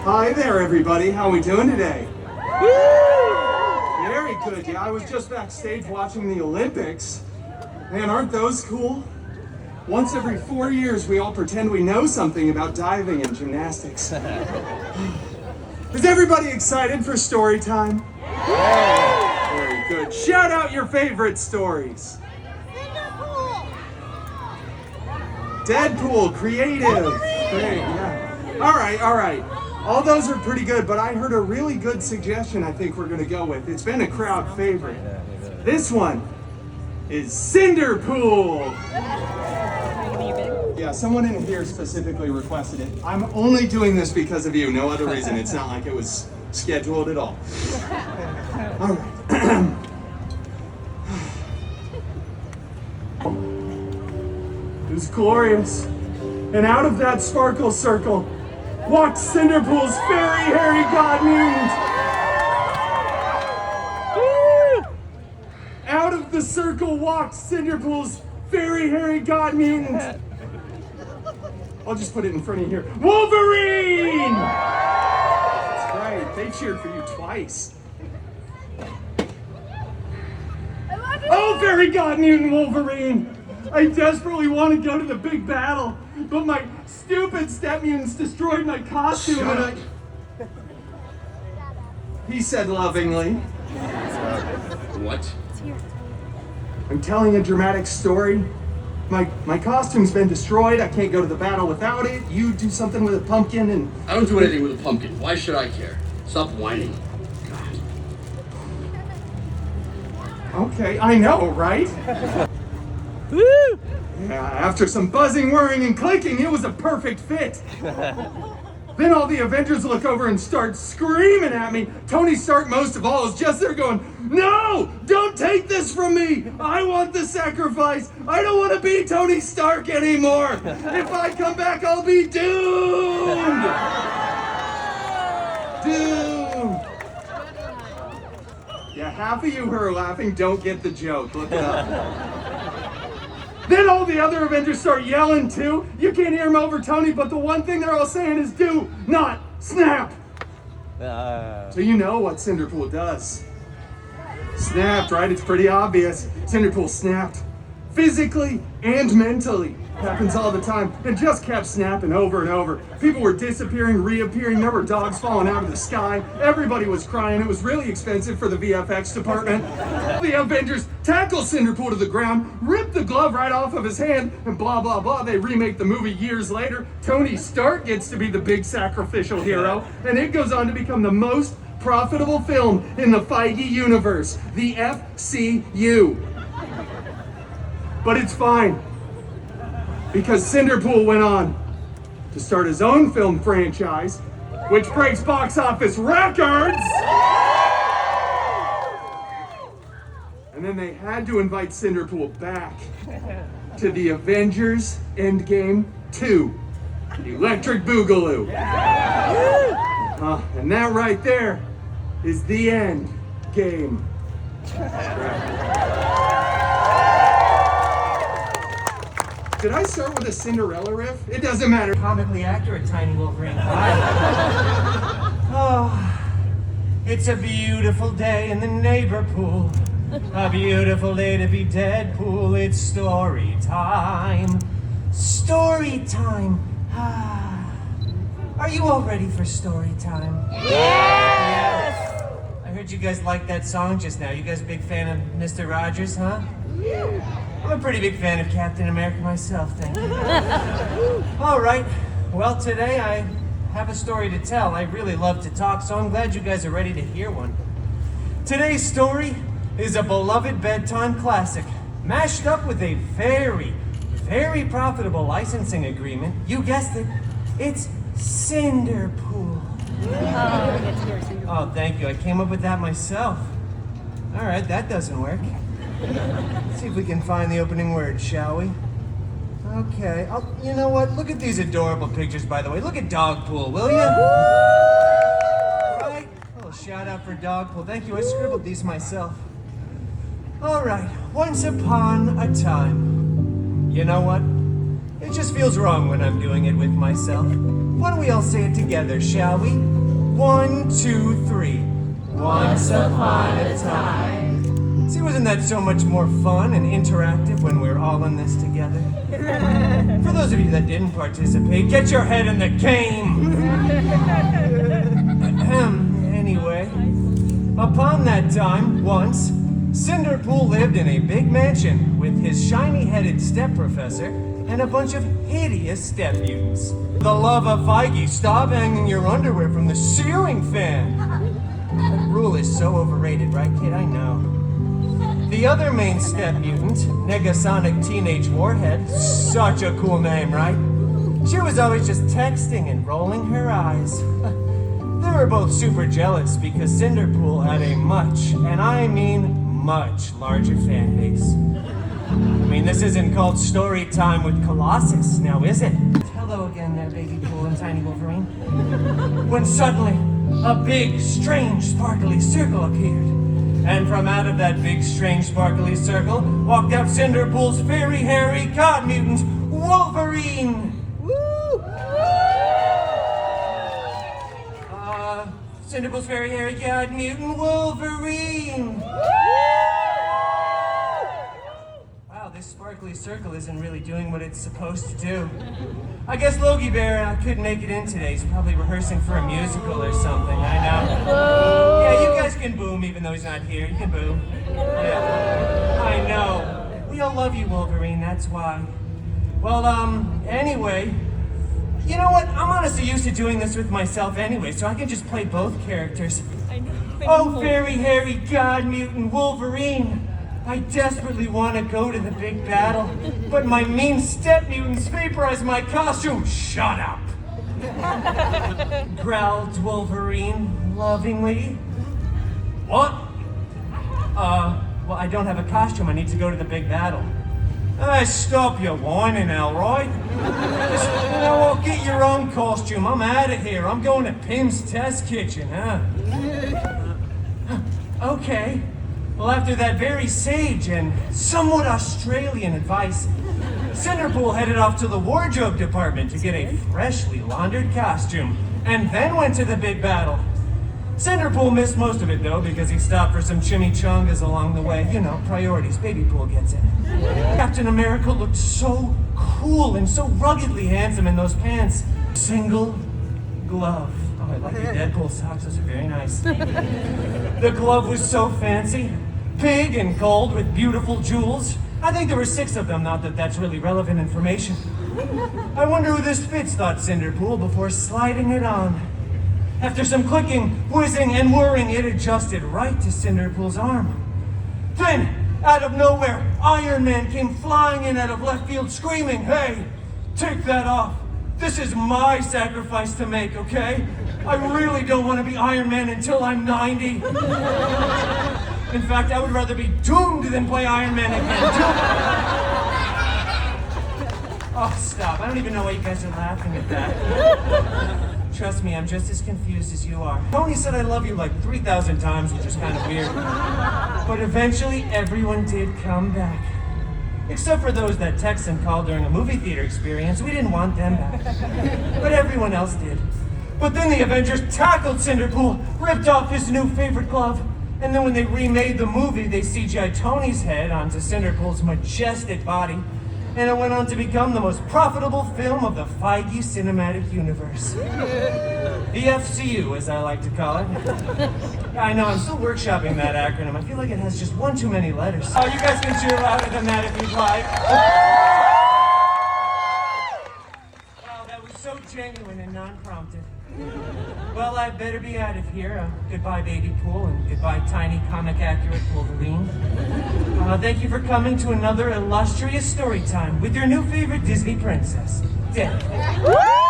Hi there, everybody. How we doing today? Very good. Yeah, I was just backstage watching the Olympics. Man, aren't those cool? Once every 4 years, we all pretend we know something about diving and gymnastics. Is everybody excited for story time? Very good. Shout out your favorite stories. Cinderpool! Deadpool, creative. Great, yeah. All right. All those are pretty good, but I heard a really good suggestion I think we're gonna go with. It's been a crowd favorite. This one is Cinderpool. Yeah, someone in here specifically requested it. I'm only doing this because of you, no other reason. It's not like it was scheduled at all. All right. It was glorious. And out of that sparkle circle walked Cinderpool's fairy hairy god mutant. Out of the circle walked Cinderpool's fairy hairy god mutant. I'll just put it in front of you here. Wolverine! That's right, they cheered for you twice. Oh, fairy god mutant Wolverine! I desperately want to go to the big battle, but my stupid step mutants destroyed my costume. Shut up. He said lovingly. What? I'm telling a dramatic story. My costume's been destroyed. I can't go to the battle without it. You do something with a pumpkin and... I don't do anything with a pumpkin. Why should I care? Stop whining. God. Okay, I know, right? Woo! Yeah, after some buzzing, whirring, and clicking, it was a perfect fit. Then all the Avengers look over and start screaming at me. Tony Stark, most of all, is just there going, "No! Don't take this from me! I want the sacrifice! I don't want to be Tony Stark anymore! If I come back, I'll be doomed!" Doomed! Yeah, half of you who are laughing don't get the joke. Look it up. Then all the other Avengers start yelling too. You can't hear them over Tony, but the one thing they're all saying is do not snap. So you know what Cinderpool does. Snapped, right? It's pretty obvious. Cinderpool snapped. Physically and mentally. Happens all the time. And just kept snapping over and over. People were disappearing, reappearing. There were dogs falling out of the sky. Everybody was crying. It was really expensive for the VFX department. The Avengers tackle Cinderpool to the ground, rip the glove right off of his hand, and blah, blah, blah. They remake the movie years later. Tony Stark gets to be the big sacrificial hero, and it goes on to become the most profitable film in the Feige universe, the FCU. But it's fine, because Cinderpool went on to start his own film franchise, which breaks box office records. And then they had to invite Cinderpool back to the Avengers Endgame 2, Electric Boogaloo. And that right there is the end game. Did I start with a Cinderella riff? It doesn't matter. Comically accurate, Tiny Wolverine. Oh, it's a beautiful day in the neighbor pool. A beautiful day to be Deadpool. It's story time. Story time. Are you all ready for story time? Yes! I heard you guys liked that song just now. You guys a big fan of Mr. Rogers, huh? I'm a pretty big fan of Captain America myself, thank you. All right, well, today I have a story to tell. I really love to talk, so I'm glad you guys are ready to hear one. Today's story is a beloved bedtime classic, mashed up with a very, very profitable licensing agreement. You guessed it, it's Cinderpool. Oh, thank you, I came up with that myself. All right, that doesn't work. Let's see if we can find the opening word, shall we? Okay. You know what? Look at these adorable pictures, by the way. Look at Dogpool, will you? Right? A little shout out for Dogpool. Thank you. I scribbled these myself. All right. Once upon a time. You know what? It just feels wrong when I'm doing it with myself. Why don't we all say it together, shall we? 1, 2, 3. Once upon a time. See, wasn't that so much more fun and interactive when we're all in this together? For those of you that didn't participate, get your head in the game! Anyway, upon that time, once, Cinderpool lived in a big mansion with his shiny-headed step-professor and a bunch of hideous step-mutants. The love of Feige, stop hanging your underwear from the ceiling fan! That rule is so overrated, right, kid? I know. The other main step-mutant, Negasonic Teenage Warhead, such a cool name, right? She was always just texting and rolling her eyes. They were both super jealous because Cinderpool had a much, and I mean much, larger fan base. I mean, this isn't called Storytime with Colossus, now is it? Hello again there, Baby Pool and Tiny Wolverine. When suddenly, a big, strange, sparkly circle appeared. And from out of that big, strange, sparkly circle, walked out Cinderpool's fairy, hairy god mutant, Wolverine! Cinderpool's fairy, hairy god mutant, Wolverine! Wow, this sparkly circle isn't really doing what it's supposed to do. I guess Logie Bear couldn't make it in today. He's probably rehearsing for a musical or something, I know. Yeah, you guys can boom even though he's not here. You can boom. Yeah, I know. We all love you, Wolverine, that's why. Well, anyway, you know what? I'm honestly used to doing this with myself anyway, so I can just play both characters. Oh, fairy, hairy god mutant Wolverine! I desperately want to go to the big battle, but my mean step mutants vaporize my costume. Shut up! Growled Wolverine lovingly. What? Well, I don't have a costume. I need to go to the big battle. Stop your whining, Elroy. You know what? Get your own costume. I'm out of here. I'm going to Pim's Test Kitchen, huh? Okay. Well, after that very sage and somewhat Australian advice, Cinderpool headed off to the wardrobe department to get a freshly laundered costume, and then went to the big battle. Cinderpool missed most of it, though, because he stopped for some chimichangas along the way. You know, priorities. Baby Pool gets it. Captain America looked so cool and so ruggedly handsome in those pants. Single glove. Oh, I like your Deadpool socks. Those are very nice. The glove was so fancy, big and gold with beautiful jewels. I think there were 6 of them, not that that's really relevant information. I wonder who this fits, thought Cinderpool before sliding it on. After some clicking, whizzing, and whirring, it adjusted right to Cinderpool's arm. Then, out of nowhere, Iron Man came flying in out of left field screaming, "Hey, take that off. This is my sacrifice to make, okay? I really don't want to be Iron Man until I'm 90. In fact, I would rather be doomed than play Iron Man again. Oh, stop. I don't even know why you guys are laughing at that. Trust me, I'm just as confused as you are. Tony said I love you like 3,000 times, which is kind of weird. But eventually, everyone did come back. Except for those that text and called during a movie theater experience. We didn't want them back. But everyone else did. But then the Avengers tackled Cinderpool, ripped off his new favorite glove, and then when they remade the movie, they CGI'd Tony's head onto Cinderpool's majestic body, and it went on to become the most profitable film of the Feige cinematic universe. The FCU, as I like to call it. I know, I'm still workshopping that acronym. I feel like it has just one too many letters. Oh, you guys can cheer louder than that if you'd like. Wow, that was so genuine and non-prompted. Well, I better be out of here. Goodbye, Baby Pool, and goodbye, tiny comic-accurate Wolverine. Thank you for coming to another illustrious story time with your new favorite Disney princess, Deadpool.